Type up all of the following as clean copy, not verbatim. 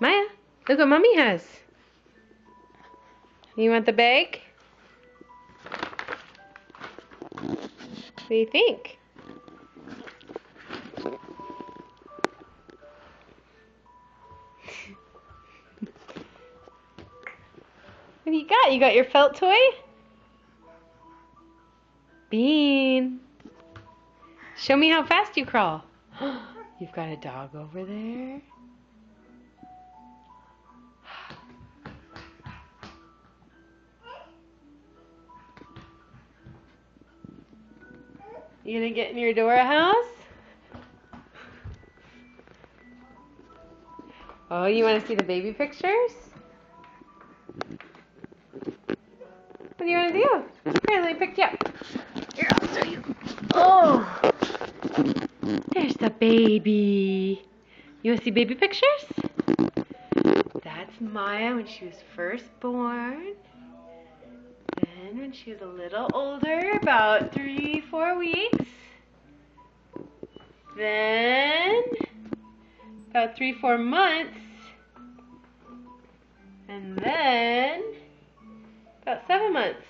Maya, look what Mommy has. You want the bag? What do you think? What do you got? You got your felt toy? Bean. Show me how fast you crawl. You've got a dog over there. You gonna get in your Dora house? Oh, you want to see the baby pictures? What do you want to do? Here, let me pick you up. Here, I'll show you. Oh! There's the baby. You want to see baby pictures? That's Maya when she was first born. Then when she was a little older, about 3-4 weeks. Then about 3-4 months. And then about 7 months.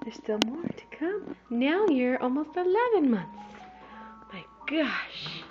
There's still more to come. Now you're almost 11 months. My gosh.